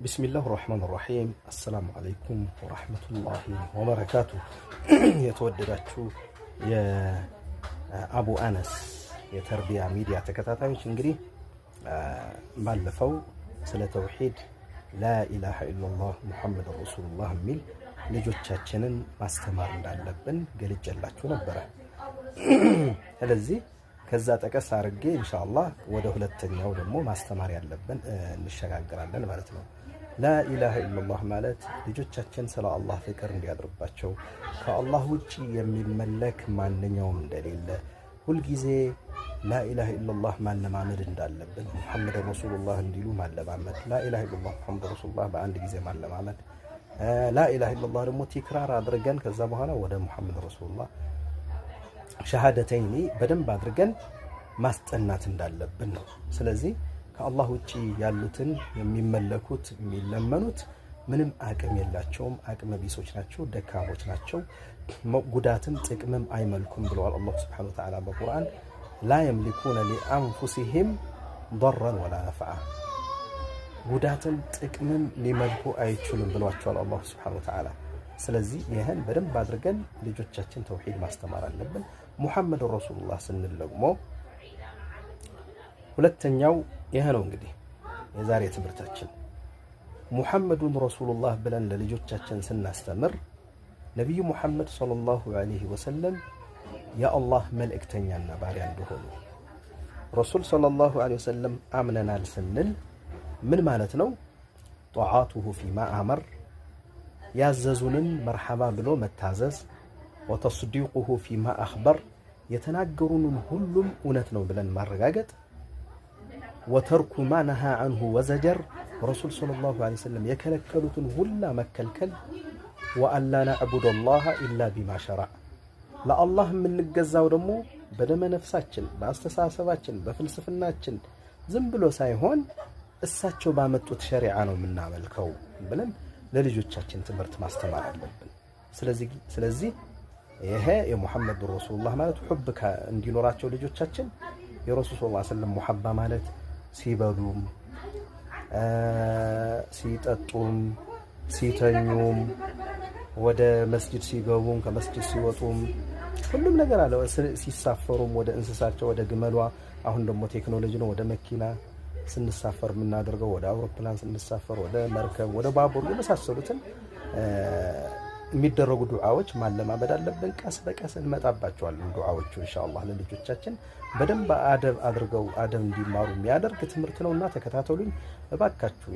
ቢስሚላህ ራህማን ራሂም አሰላሙ አለይኩም ወራህመቱላሂ ወበረካቱ። የተወደዳችሁ የአቡ አነስ የተርቢያ ሚዲያ ተከታታዮች እንግዲህ ባለፈው ስለ ተውሂድ ላኢላሃ ኢላላህ ሙሐመድ ረሱሉላህ የሚል ልጆቻችንን ማስተማር እንዳለብን ገልጬላችሁ ነበረ። ስለዚህ ከዛ ጠቀስ አድርጌ ኢንሻአላህ ወደ ሁለተኛው ደግሞ ማስተማር ያለብን እንሸጋግራለን ማለት ነው። ላኢላሃ ኢላላህ ማለት ልጆቻችን ስለ አላህ ፍቅር እንዲያድርባቸው ከአላህ ውጪ የሚመለክ ማንኛውም እንደሌለ ሁልጊዜ ላኢላሃ ኢላላህ ማለማመድ እንዳለብን ሙሐመድ ረሱሉላህ እንዲሉ ማለማመድ፣ ላኢላሃ ኢላላህ ሙሐመድ ረሱሉላህ በአንድ ጊዜ ማለማመድ፣ ላኢላሃ ኢላላህ ደግሞ ቲክራር አድርገን ከዛ በኋላ ወደ ሙሐመድ ረሱሉላህ ሸሃደተይኒ በደንብ አድርገን ማስጠናት እንዳለብን ነው። ስለዚህ ከአላህ ውጪ ያሉትን የሚመለኩት የሚለመኑት ምንም አቅም የላቸውም፣ አቅመ ቢሶች ናቸው፣ ደካሞች ናቸው፣ ጉዳትም ጥቅምም አይመልኩም ብለዋል አላህ ሱብሓነሁ ወተዓላ በቁርአን። ላ የምሊኩነ ሊአንፉሲሂም ضرን ወላ ነፍዓ፣ ጉዳትም ጥቅምም ሊመልኩ አይችሉም ብሏቸዋል አላህ ሱብሓነሁ ወተዓላ። ስለዚህ ይህን በደንብ አድርገን ልጆቻችን ተውሂድ ማስተማር አለብን። ሙሐመድ ረሱሉላህ ስንል ደግሞ ሁለተኛው ይሄ ነው። እንግዲህ የዛሬ ትምህርታችን ሙሐመዱን ረሱሉላህ ብለን ለልጆቻችን ስናስተምር ነቢዩ ሙሐመድ ሰለላሁ ዐለይሂ ወሰለም የአላህ መልእክተኛና ባሪያ እንደሆኑ ረሱል ሰለላሁ ዐለይሂ ወሰለም አምነናል ስንል ምን ማለት ነው? ጧዓቱሁ ፊማ አመር፣ ያዘዙንን መርሐባ ብሎ መታዘዝ፣ ወተስዲቁሁ ፊማ አኽበር፣ የተናገሩንን ሁሉም እውነት ነው ብለን ማረጋገጥ፣ ወተርኩ ማ ነሃ ዐንሁ ወዘጀር፣ ረሱል ሰለላሁ ዐለይሂ ወሰለም የከለከሉትን ሁላ መከልከል፣ ወአላ ነዕቡደ አላህ ኢላ ቢማ ሸረዕ፣ ለአላህ የምንገዛው ደግሞ በደመ ነፍሳችን፣ በአስተሳሰባችን፣ በፍልስፍናችን ዝም ብሎ ሳይሆን እሳቸው ባመጡት ሸሪዓ ነው የምናመልከው ብለን ለልጆቻችን ትምህርት ማስተማር አለብን። ስለዚህ ይሄ የሙሐመድ ረሱሉላህ ማለት ሑብ እንዲኖራቸው ልጆቻችን የረሱል ሰለላሁ ዐለይሂ ወሰለም ሙሐባ ማለት ሲበሉም ሲጠጡም ሲተኙም ወደ መስጂድ ሲገቡም ከመስጂድ ሲወጡም ሁሉም ነገር አለ። ሲሳፈሩም ወደ እንስሳቸው ወደ ግመሏ፣ አሁን ደግሞ ቴክኖሎጂ ነው፣ ወደ መኪና ስንሳፈር የምናደርገው፣ ወደ አውሮፕላን ስንሳፈር፣ ወደ መርከብ፣ ወደ ባቡር የመሳሰሉትን የሚደረጉ ዱዓዎች ማለማመድ አለብን። ቀስ በቀስ እንመጣባቸዋለን ዱዓዎቹ ኢንሻአላህ። ለልጆቻችን በደንብ አደብ አድርገው አደብ እንዲማሩ የሚያደርግ ትምህርት ነውና ተከታተሉኝ እባካችሁ።